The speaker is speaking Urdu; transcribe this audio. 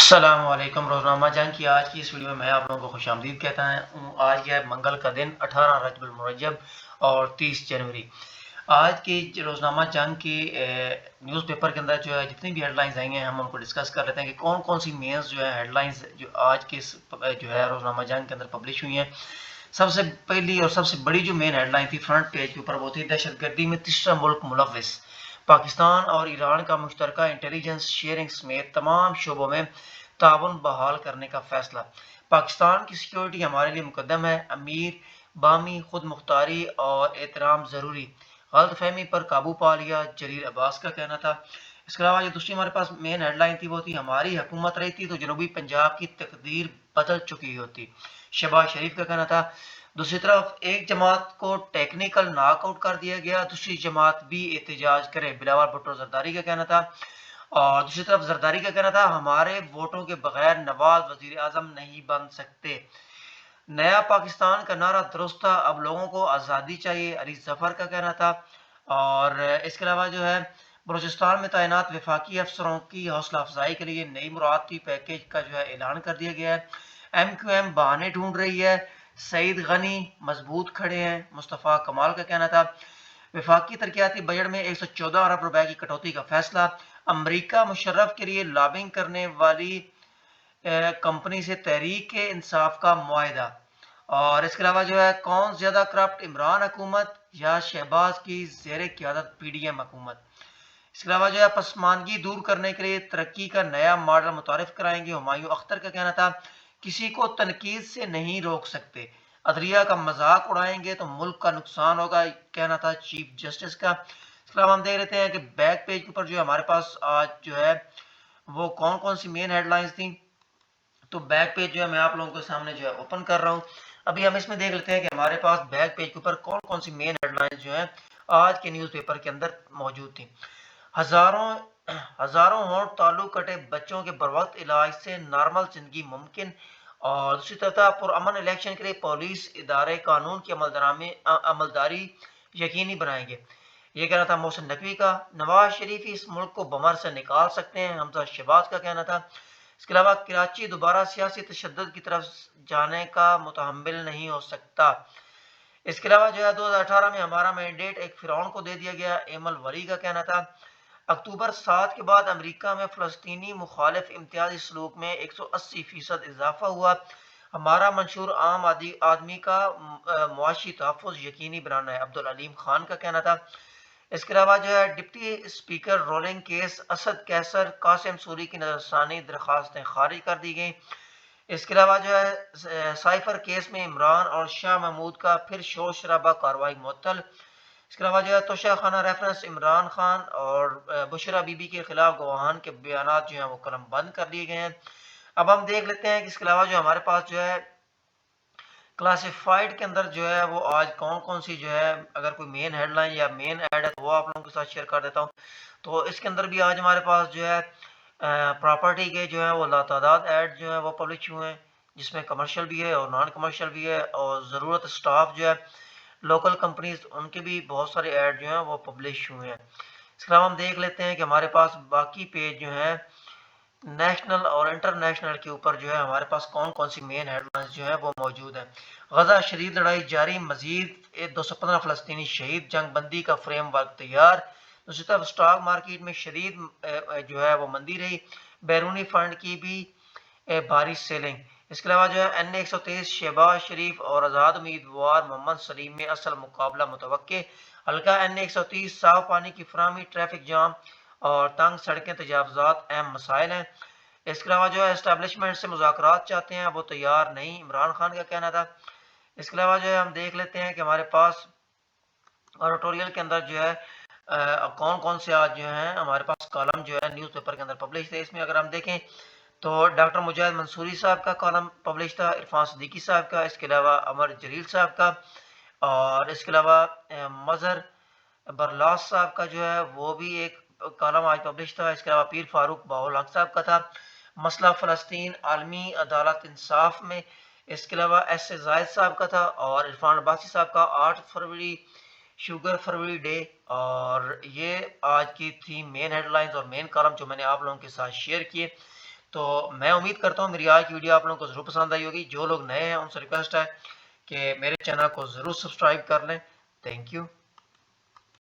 السلام علیکم۔ روزنامہ جنگ کی آج کی اس ویڈیو میں آپ لوگوں کو خوش آمدید کہتا ہوں۔ آج ہے منگل کا دن 18 رجب المرجب اور 30 جنوری۔ آج کی روزنامہ جنگ کی نیوز پیپر کے اندر جو ہے جتنی بھی ہیڈ لائنز آئی ہیں ہم ان کو ڈسکس کر لیتے ہیں کہ کون کون سی مینز جو ہے ہیڈ لائنز جو آج کے جو ہے روزنامہ جنگ کے اندر پبلش ہوئی ہیں۔ سب سے پہلی اور سب سے بڑی جو مین ہیڈ لائن تھی فرنٹ پیج کے اوپر وہ تھی دہشت گردی میں تیسرا ملک ملوث، پاکستان اور ایران کا مشترکہ انٹیلیجنس شیئرنگ سمیت تمام شعبوں میں تعاون بحال کرنے کا فیصلہ۔ پاکستان کی سیکیورٹی ہمارے لیے مقدم ہے، امیر بامی خود مختاری اور احترام ضروری، غلط فہمی پر قابو پا لیا، جلیل عباس کا کہنا تھا۔ اس کے علاوہ جو دوسری ہمارے پاس مین ہیڈ لائن تھی وہ تھی ہماری حکومت رہی تھی تو جنوبی پنجاب کی تقدیر بدل چکی ہوتی، شہباز شریف کا کہنا تھا۔ دوسری طرف ایک جماعت کو ٹیکنیکل ناک آؤٹ کر دیا گیا، دوسری جماعت بھی احتجاج کرے، بلاول بھٹو زرداری کا کہنا تھا۔ اور دوسری طرف زرداری کا کہنا تھا ہمارے ووٹوں کے بغیر نواز وزیر اعظم نہیں بن سکتے۔ نیا پاکستان کا نعرہ درست تھا، اب لوگوں کو آزادی چاہیے، علی ظفر کا کہنا تھا۔ اور اس کے علاوہ جو ہے بلوچستان میں تعینات وفاقی افسروں کی حوصلہ افزائی کے لیے نئی مراعاتی پیکیج کا جو ہے اعلان کر دیا گیا ہے۔ ایم کیو ایم بہانے ڈھونڈ رہی ہے، سعید غنی مضبوط کھڑے ہیں، مصطفیٰ کمال کا کہنا تھا۔ وفاقی ترقیاتی بجٹ میں 114 ارب روپے کی کٹوتی کا فیصلہ، امریکہ مشرف کے لیے لابنگ کرنے والی کمپنی سے تحریک انصاف کا معاہدہ۔ اور اس کے علاوہ جو ہے کون زیادہ کرپٹ، عمران حکومت یا شہباز کی زیر قیادت پی ڈی ایم حکومت۔ اس کے علاوہ جو ہے پسماندگی دور کرنے کے لیے ترقی کا نیا ماڈل متعارف کرائیں گے، ہمایوں اختر کا کہنا تھا۔ کسی کو تنقید سے نہیں روک سکتے، عدلیہ کا مذاق اڑائیں گے تو ملک کا نقصان ہوگا، کہنا تھا چیف جسٹس کا۔ اس کے علاوہ ہم دیکھ لیتے ہیں کہ بیک پیج کے اوپر جو ہمارے پاس آج جو ہے وہ کون کون سی مین ہیڈ لائنز تھیں، تو بیک پیج جو ہے میں آپ لوگوں کے سامنے جو ہے اوپن کر رہا ہوں۔ ابھی ہم اس میں دیکھ لیتے ہیں کہ ہمارے پاس بیک پیج کے اوپر کون کون سی مین ہیڈ لائنز جو ہیں آج کے نیوز پیپر کے اندر موجود تھیں۔ ہزاروں ہونٹ تعلق کٹے بچوں کے بروقت علاج سے نارمل زندگی ممکن، اور دوسری طرف پرامن الیکشن کے لیے پولیس ادارے قانون کی عملداری یقینی بنائیں گے، یہ کہنا تھا محسن نقوی کا۔ نواز شریف اس ملک کو بمر سے نکال سکتے ہیں، حمزہ شہباز کا کہنا تھا۔ اس کے علاوہ کراچی دوبارہ سیاسی تشدد کی طرف جانے کا متحمل نہیں ہو سکتا۔ اس کے علاوہ جو ہے 2018 میں ہمارا مینڈیٹ ایک فرعون کو دے دیا گیا، ایمل ولی کا کہنا تھا۔ اکتوبر 7 کے بعد امریکہ میں فلسطینی مخالف امتیازی سلوک میں 180% اضافہ ہوا، ہمارا منشور عام آدمی کا معاشی تحفظ یقینی بنانا ہے، عبدالعلیم خان کا کہنا تھا۔ اس کے علاوہ جو ہے deputy speaker ruling case, Asad Qaiser, Qasim sorry کی نظرثانی درخواستیں خارج کر دی گئیں۔ اس کے علاوہ جو ہے سائفر کیس میں عمران اور شاہ محمود کا پھر شور شرابہ، کارروائی معطل۔ اس کے علاوہ جو ہے توشہ خانہ ریفرنس عمران خان اور بشرا بی بی کے خلاف گواہان کے بیانات جو ہیں وہ قلم بند کر لیے گئے ہیں۔ اب ہم دیکھ لیتے ہیں کہ اس کے علاوہ جو ہمارے پاس جو ہے کلاسیفائڈ کے اندر جو ہے وہ آج کون کون سی جو ہے اگر کوئی مین ہیڈ لائن یا مین ایڈ ہے تو وہ آپ لوگوں کے ساتھ شیئر کر دیتا ہوں۔ تو اس کے اندر بھی آج ہمارے پاس جو ہے پراپرٹی کے جو ہے وہ لاتعداد ایڈ جو ہے وہ پبلش ہوئے ہیں، جس میں کمرشل بھی ہے اور نان کمرشل بھی ہے، اور ضرورت سٹاف جو ہے لوکل کمپنیز ان کے بھی بہت سارے ایڈ جو ہیں وہ پبلش ہوئے ہیں۔ اس کے علاوہ ہم دیکھ لیتے ہیں کہ ہمارے پاس باقی پیج جو ہیں نیشنل اور انٹرنیشنل کے اوپر جو ہے ہمارے پاس کون کون سی مین ہیڈ لائنز جو ہیں وہ موجود ہیں۔ غزہ شدید لڑائی جاری، مزید 215 فلسطینی شہید، جنگ بندی کا فریم ورک تیار۔ دوسری طرف سٹاک مارکیٹ میں شدید جو ہے وہ مندی رہی، بیرونی فنڈ کی بھی بھاری سیلنگ۔ اس کے علاوہ جو ہے این 123 شہباز شریف اور آزاد امیدوار محمد سلیم میں اصل مقابلہ متوقع، حلقہ این 130 صاف پانی کی فراہمی، ٹریفک جام اور تنگ سڑکیں تجاوزات اہم مسائل ہیں۔ اس کے علاوہ جو ہے اسٹیبلشمنٹ سے مذاکرات چاہتے ہیں وہ تیار نہیں، عمران خان کا کہنا تھا۔ اس کے علاوہ جو ہے ہم دیکھ لیتے ہیں کہ ہمارے پاس ایڈیٹوریل کے اندر جو ہے کون کون سے آج جو ہیں ہمارے پاس کالم جو ہے نیوز پیپر کے اندر پبلش تھے۔ اس میں اگر ہم دیکھیں تو ڈاکٹر مجاہد منصوری صاحب کا کالم پبلش تھا، عرفان صدیقی صاحب کا، اس کے علاوہ عمر جلیل صاحب کا، اور اس کے علاوہ مظہر برلاس صاحب کا جو ہے وہ بھی ایک کالم آج پبلش تھا۔ اس کے علاوہ پیر فاروق باول حق صاحب کا تھا، مسئلہ فلسطین عالمی عدالت انصاف میں۔ اس کے علاوہ ایس اے زاہد صاحب کا تھا، اور عرفان عباسی صاحب کا 8 فروری شوگر فروری ڈے۔ اور یہ آج کی تھی مین ہیڈ لائنز اور مین کالم جو میں نے آپ لوگوں کے ساتھ شیئر کیے۔ تو میں امید کرتا ہوں میری آج کی ویڈیو آپ لوگوں کو ضرور پسند آئی ہوگی. جو لوگ نئے ہیں ان سے ریکویسٹ ہے کہ میرے چینل کو ضرور سبسکرائب کر لیں. Thank you.